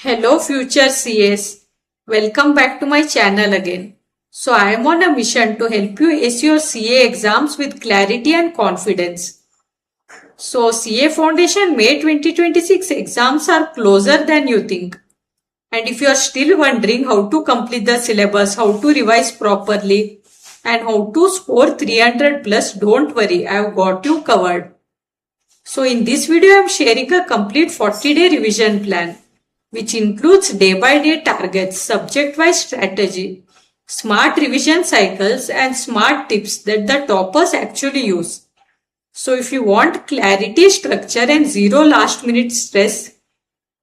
Hello future CS, welcome back to my channel again. So I am on a mission to help you ace your CA exams with clarity and confidence. So CA Foundation May 2026 exams are closer than you think. And if you are still wondering how to complete the syllabus, how to revise properly and how to score 300 plus, don't worry, I have got you covered. So in this video I am sharing a complete 40-day revision plan, which includes day-by-day targets, subject-wise strategy, smart revision cycles and smart tips that the toppers actually use. So if you want clarity, structure and zero last-minute stress,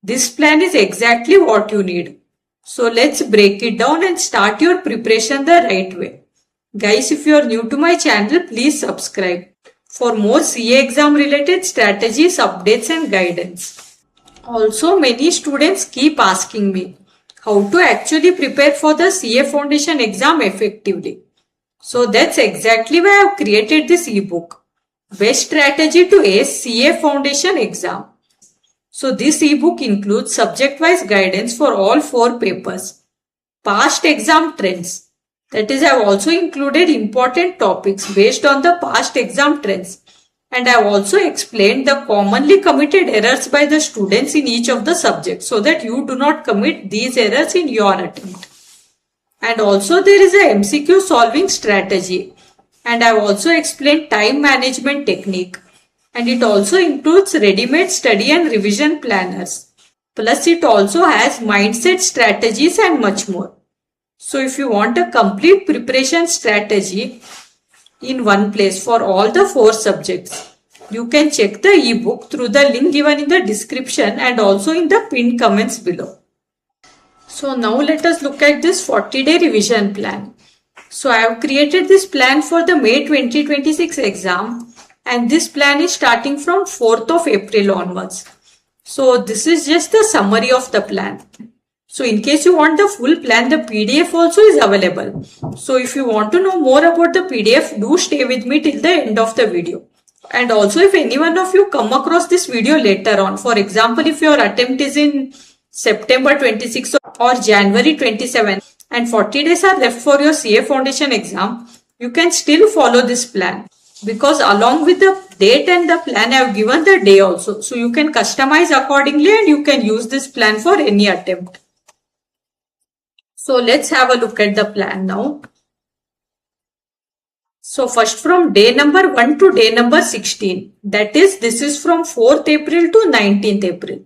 this plan is exactly what you need. So let's break it down and start your preparation the right way. Guys, if you are new to my channel, please subscribe for more CA exam related strategies, updates and guidance. Also, many students keep asking me how to actually prepare for the CA Foundation exam effectively. So that's exactly why I have created this ebook, Best Strategy to Ace CA Foundation Exam. So this ebook includes subject-wise guidance for all 4 papers, past exam trends. That is, I have also included important topics based on the past exam trends. And I have also explained the commonly committed errors by the students in each of the subjects so that you do not commit these errors in your attempt. And also there is a MCQ solving strategy. And I have also explained time management technique. And it also includes ready-made study and revision planners. Plus it also has mindset strategies and much more. So if you want a complete preparation strategy in one place for all the 4 subjects, you can check the ebook through the link given in the description and also in the pinned comments below. So now let us look at this 40-day revision plan. So I have created this plan for the May 2026 exam and this plan is starting from 4th of April onwards. So this is just the summary of the plan. So in case you want the full plan, the PDF also is available. So if you want to know more about the PDF, do stay with me till the end of the video. And also if any one of you come across this video later on, for example, if your attempt is in September 26 or January 27 and 40 days are left for your CA Foundation exam, you can still follow this plan. Because along with the date and the plan, I have given the day also. So you can customize accordingly and you can use this plan for any attempt. So let's have a look at the plan now. So first from day number 1 to day number 16. That is, this is from 4th April to 19th April.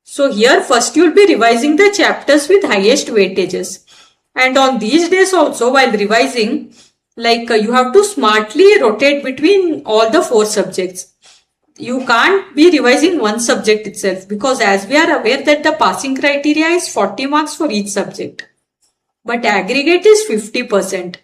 So here first you will be revising the chapters with highest weightages. And on these days also while revising, you have to smartly rotate between all the 4 subjects. You can't be revising one subject itself because as we are aware that the passing criteria is 40 marks for each subject. But aggregate is 50%.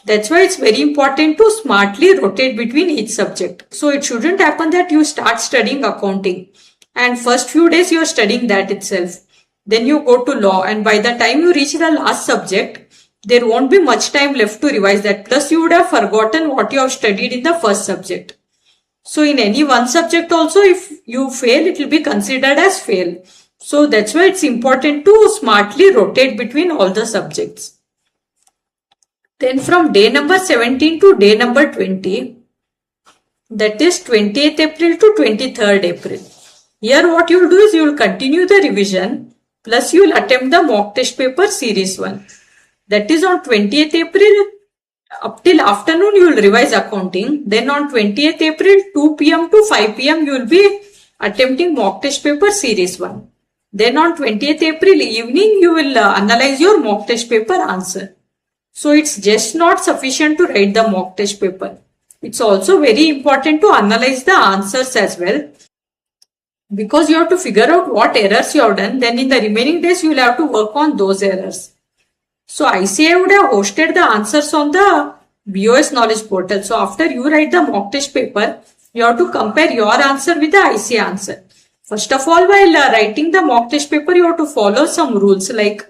That's why it's very important to smartly rotate between each subject. So it shouldn't happen that you start studying accounting and first few days you're studying that itself. Then you go to law and by the time you reach the last subject, there won't be much time left to revise that. Plus you would have forgotten what you have studied in the first subject. So in any one subject also, if you fail, it will be considered as fail. So that's why it's important to smartly rotate between all the subjects. Then from day number 17 to day number 20, that is 28th April to 23rd April. Here what you will do is you will continue the revision plus you will attempt the mock test paper series 1. That is on 20th April up till afternoon you will revise accounting. Then on 20th April 2 p.m. to 5 p.m. you will be attempting mock test paper series 1. Then on 20th April evening, you will analyze your mock test paper answer. So it's just not sufficient to write the mock test paper. It's also very important to analyze the answers as well. Because you have to figure out what errors you have done. Then in the remaining days, you will have to work on those errors. So ICI would have hosted the answers on the BOS knowledge portal. So after you write the mock test paper, you have to compare your answer with the ICI answer. First of all, while writing the mock test paper, you have to follow some rules like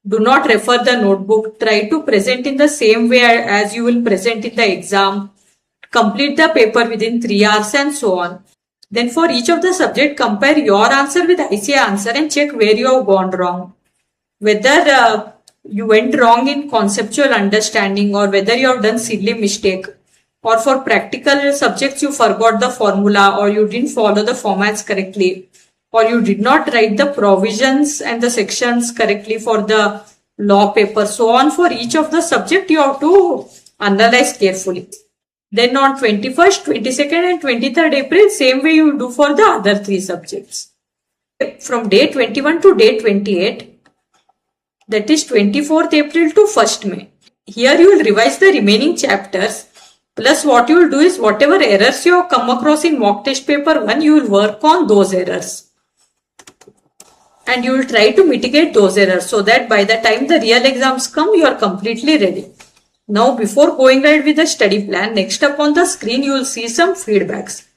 do not refer the notebook, try to present in the same way as you will present in the exam, complete the paper within 3 hours and so on. Then for each of the subject, compare your answer with ICA answer and check where you have gone wrong. Whether you went wrong in conceptual understanding or whether you have done silly mistake, or for practical subjects you forgot the formula or you didn't follow the formats correctly, or you did not write the provisions and the sections correctly for the law paper. So on, for each of the subject you have to analyze carefully. Then on 21st, 22nd and 23rd April, same way you do for the other 3 subjects. From day 21 to day 28, that is 24th April to 1st May. Here you will revise the remaining chapters. Plus what you will do is whatever errors you have come across in mock test paper 1, you will work on those errors. And you will try to mitigate those errors so that by the time the real exams come, you are completely ready. Now before going ahead with the study plan, next up on the screen you will see some feedbacks.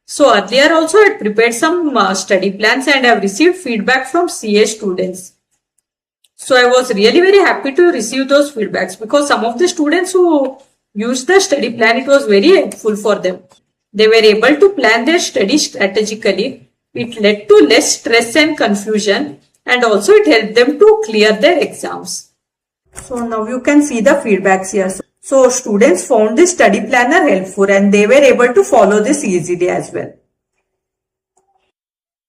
So earlier also I had prepared some study plans and I have received feedback from CA students. So I was really very happy to receive those feedbacks because some of the students who used the study plan, it was very helpful for them. They were able to plan their study strategically. It led to less stress and confusion, and also it helped them to clear their exams. So now you can see the feedbacks here. So students found this study planner helpful and they were able to follow this easily as well.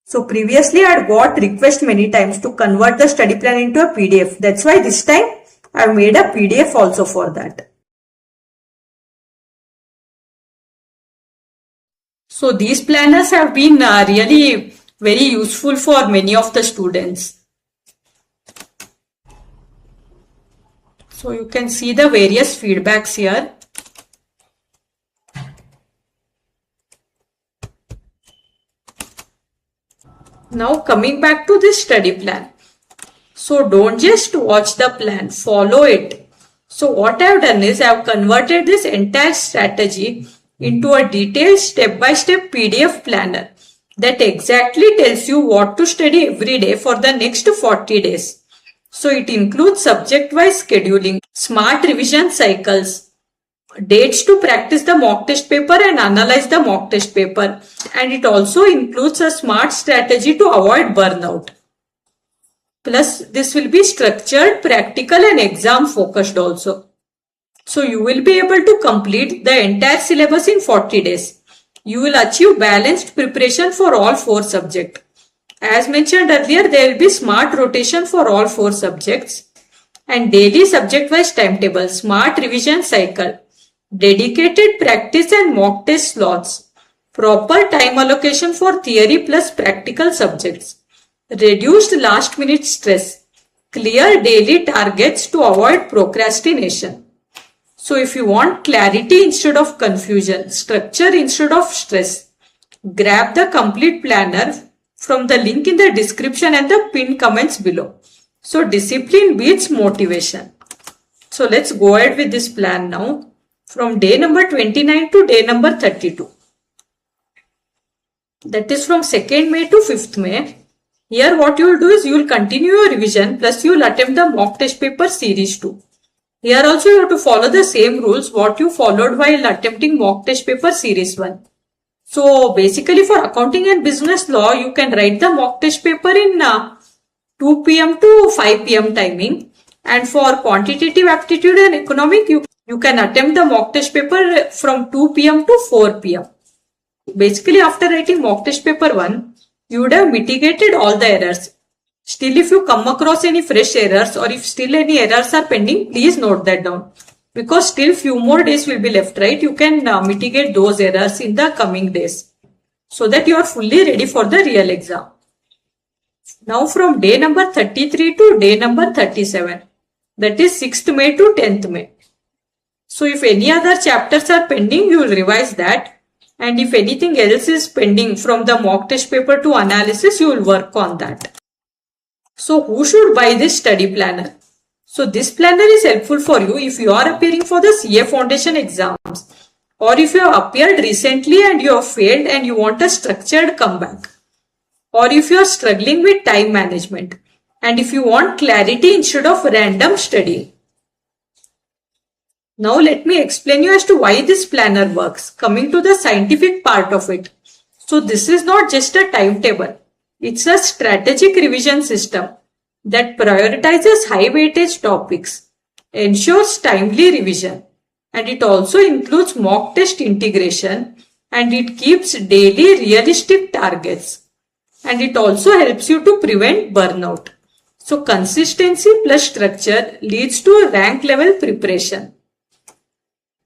So previously I had got request many times to convert the study plan into a PDF. That's why this time I have made a PDF also for that. So these planners have been really very useful for many of the students. So you can see the various feedbacks here. Now coming back to this study plan. So don't just watch the plan, follow it. So what I have done is I have converted this entire strategy into a detailed step-by-step PDF planner that exactly tells you what to study every day for the next 40 days. So it includes subject-wise scheduling, smart revision cycles, dates to practice the mock test paper and analyze the mock test paper, and it also includes a smart strategy to avoid burnout. Plus this will be structured, practical and exam focused also. So you will be able to complete the entire syllabus in 40 days. You will achieve balanced preparation for all 4 subjects. As mentioned earlier, there will be smart rotation for all 4 subjects and daily subject-wise timetable, smart revision cycle, dedicated practice and mock test slots, proper time allocation for theory plus practical subjects, reduced last-minute stress, clear daily targets to avoid procrastination. So if you want clarity instead of confusion, structure instead of stress, grab the complete planner from the link in the description and the pinned comments below. So discipline beats motivation. So let's go ahead with this plan now. From day number 29 to day number 32. That is from 2nd May to 5th May. Here what you will do is you will continue your revision plus you will attempt the mock test paper series 2. Here also you have to follow the same rules what you followed while attempting mock test paper series 1. So basically for accounting and business law, you can write the mock test paper in 2 p.m. to 5 p.m. timing. And for quantitative aptitude and economics, you can attempt the mock test paper from 2 p.m. to 4 p.m. Basically after writing mock test paper 1, you would have mitigated all the errors. Still if you come across any fresh errors or if still any errors are pending, please note that down. Because still few more days will be left, right? You can mitigate those errors in the coming days so that you are fully ready for the real exam. Now from day number 33 to day number 37, that is 6th May to 10th May. So if any other chapters are pending, you will revise that. And if anything else is pending from the mock test paper to analysis, you will work on that. So who should buy this study planner? So this planner is helpful for you if you are appearing for the CA Foundation exams or if you have appeared recently and you have failed and you want a structured comeback, or if you are struggling with time management and if you want clarity instead of random study. Now let me explain you as to why this planner works, coming to the scientific part of it. So this is not just a timetable. It's a strategic revision system that prioritizes high weightage topics, ensures timely revision, and it also includes mock test integration, and it keeps daily realistic targets, and it also helps you to prevent burnout. So consistency plus structure leads to a rank level preparation.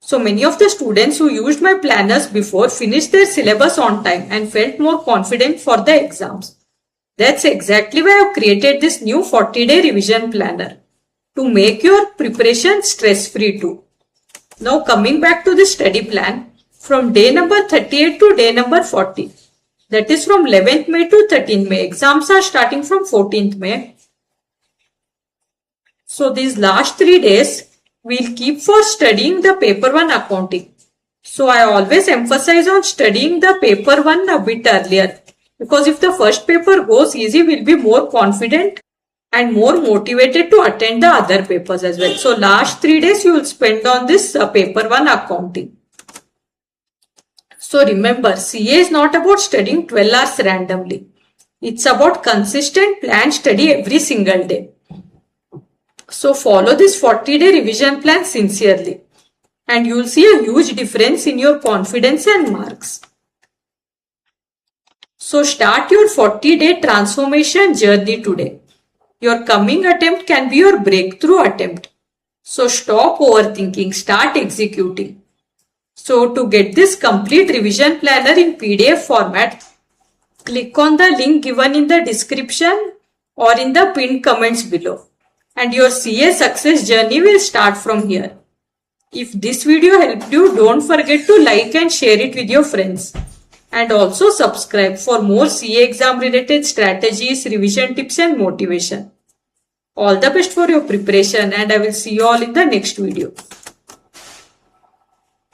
So many of the students who used my planners before finished their syllabus on time and felt more confident for the exams. That's exactly why I've created this new 40-day revision planner to make your preparation stress-free too. Now coming back to the study plan, from day number 38 to day number 40, that is from 11th May to 13th May. Exams are starting from 14th May. So these last 3 days, we'll keep for studying the paper 1 accounting. So I always emphasize on studying the paper 1 a bit earlier, because if the first paper goes easy, we'll be more confident and more motivated to attend the other papers as well. So last 3 days you will spend on this paper 1 accounting. So remember, CA is not about studying 12 hours randomly. It's about consistent planned study every single day. So follow this 40-day revision plan sincerely, and you'll see a huge difference in your confidence and marks. So start your 40-day transformation journey today. Your coming attempt can be your breakthrough attempt. So stop overthinking, start executing. So to get this complete revision planner in PDF format, click on the link given in the description or in the pinned comments below. And your CA success journey will start from here. If this video helped you, don't forget to like and share it with your friends. And also subscribe for more CA exam related strategies, revision tips and motivation. All the best for your preparation, and I will see you all in the next video.